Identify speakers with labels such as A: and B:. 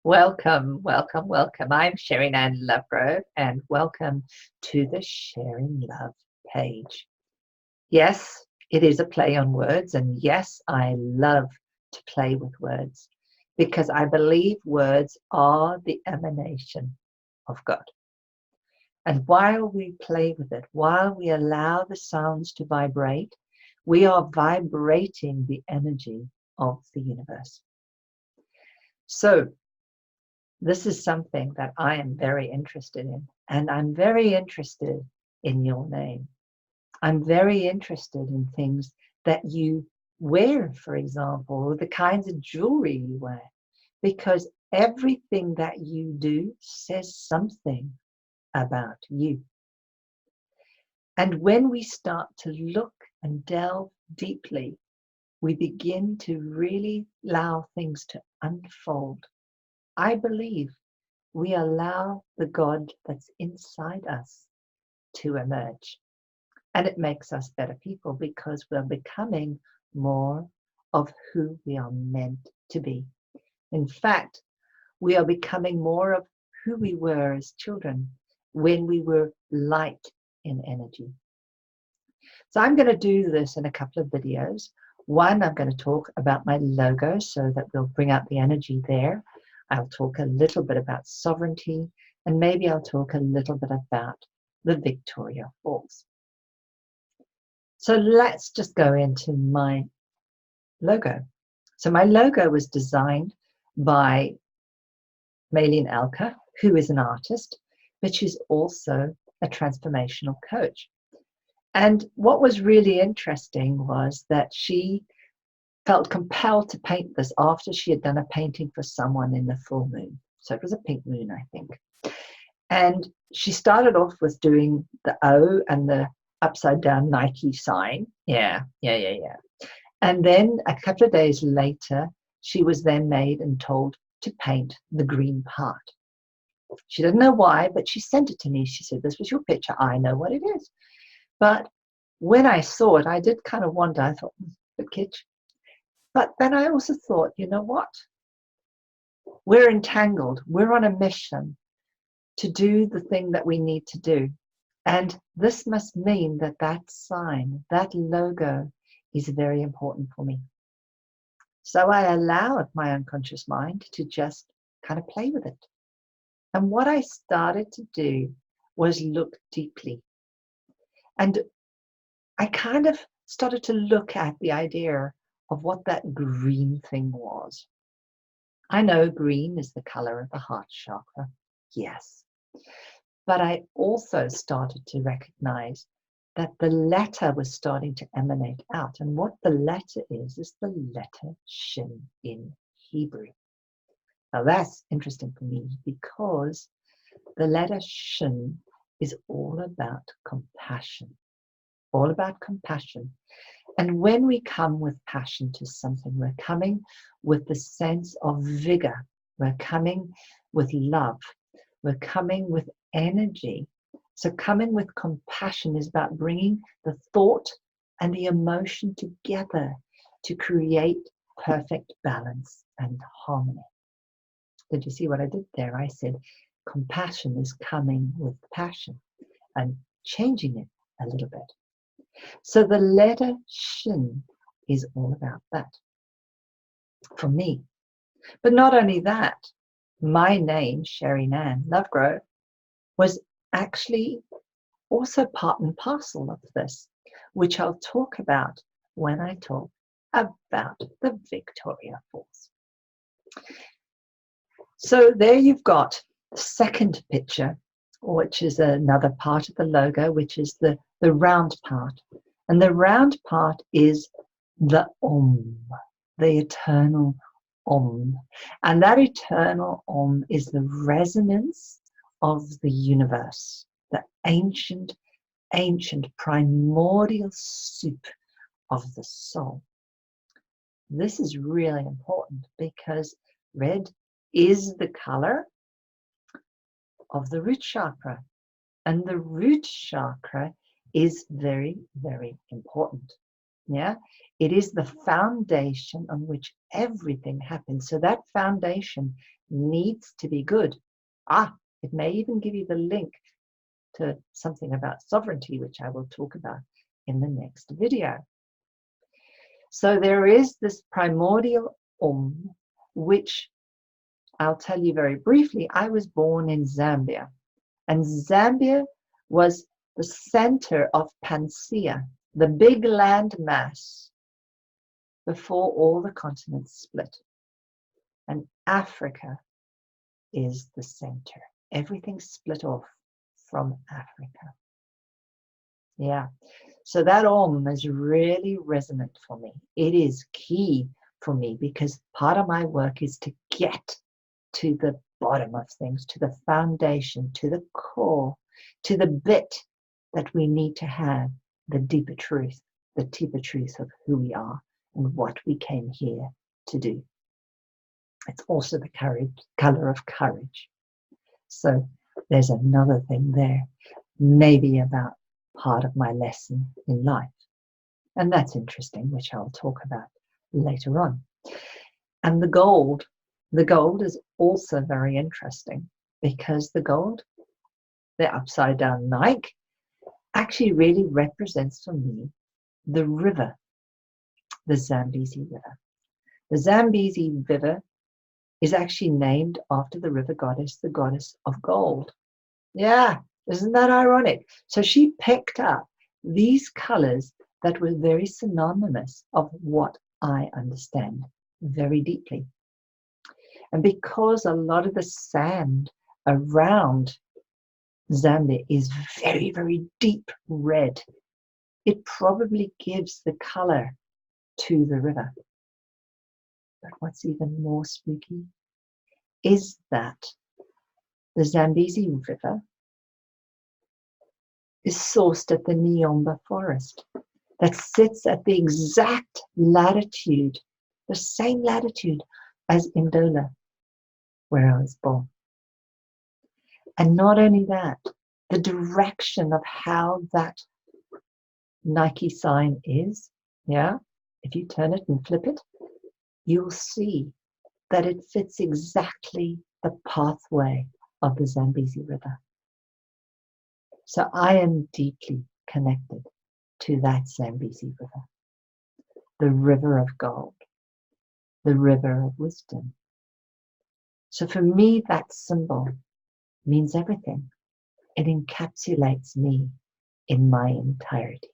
A: Welcome, welcome, welcome. I'm Sherine Lovegrove, and welcome to the Sharing Love page. Yes, it is a play on words, and yes, I love to play with words because I believe words are the emanation of God. And while we play with it, while we allow the sounds to vibrate, we are vibrating the energy of the universe. So, this is something that I am very interested in, and I'm very interested in your name. I'm very interested in things that you wear, for example, or the kinds of jewelry you wear, because everything that you do says something about you. And when we start to look and delve deeply, we begin to really allow things to unfold. I believe we allow the God that's inside us to emerge. And it makes us better people because we're becoming more of who we are meant to be. In fact, we are becoming more of who we were as children when we were light in energy. So I'm going to do this in a couple of videos. One, I'm going to talk about my logo so that we'll bring out the energy there. I'll talk a little bit about sovereignty, and maybe I'll talk a little bit about the Victoria Falls. So let's just go into my logo. So my logo was designed by Meilin Ehlke, who is an artist, but she's also a transformational coach. And what was really interesting was that she felt compelled to paint this after she had done a painting for someone in the full moon. So it was a pink moon, I think. And she started off with doing the O and the upside down Nike sign. Yeah. And then a couple of days later, she was then made and told to paint the green part. She didn't know why, but she sent it to me. She said, "This was your picture. I know what it is." But when I saw it, I did kind of wonder. I thought, a bit kitsch. But then I also thought, you know what? We're entangled. We're on a mission to do the thing that we need to do. And this must mean that that sign, that logo is very important for me. So I allowed my unconscious mind to just kind of play with it. And what I started to do was look deeply. And I kind of started to look at the idea of what that green thing was. I know green is the color of the heart chakra, yes. But I also started to recognize that the letter was starting to emanate out. And what the letter is the letter Shin in Hebrew. Now that's interesting for me because the letter Shin is all about compassion. All about compassion. And when we come with passion to something, we're coming with the sense of vigor. We're coming with love. We're coming with energy. So coming with compassion is about bringing the thought and the emotion together to create perfect balance and harmony. Did you see what I did there? I said compassion is coming with passion and changing it a little bit. So the letter Shin is all about that for me. But not only that, my name, Sherine Lovegrove, was actually also part and parcel of this, which I'll talk about when I talk about the Victoria Falls. So there you've got the second picture, which is another part of the logo, which is the round part. And the round part is the the eternal And that eternal is the resonance of the universe, the ancient primordial soup of the soul. This is really important because red is the color of the root chakra. And the root chakra is very, very important. Yeah, it is the foundation on which everything happens. So that foundation needs to be good. It may even give you the link to something about sovereignty, which I will talk about in the next video. So there is this primordial which I'll tell you very briefly. I was born in Zambia, and Zambia was the center of Pangaea, the big land mass before all the continents split. And Africa is the center. Everything split off from Africa. Yeah. So that is really resonant for me. It is key for me because part of my work is to get to the bottom of things, to the foundation, to the core, to the bit that we need to have the deeper truth of who we are and what we came here to do. It's also the color of courage. So there's another thing there, maybe about part of my lesson in life. And that's interesting, which I'll talk about later on. And the gold is also very interesting because the gold, the upside down Nike, actually really represents for me the river, the Zambezi River. The Zambezi River is actually named after the river goddess, the goddess of gold. Yeah, isn't that ironic? So she picked up these colors that were very synonymous of what I understand very deeply. And because a lot of the sand around Zambia is very, very deep red, it probably gives the color to the river. But what's even more spooky is that the Zambezi River is sourced at the Niomba forest that sits at the exact latitude, the same latitude as Ndola, where I was born. And not only that, the direction of how that Nike sign is, if you turn it and flip it, you'll see that it fits exactly the pathway of the Zambezi River. So I am deeply connected to that Zambezi River, the river of gold, the river of wisdom. So for me, that symbol means everything. It encapsulates me in my entirety.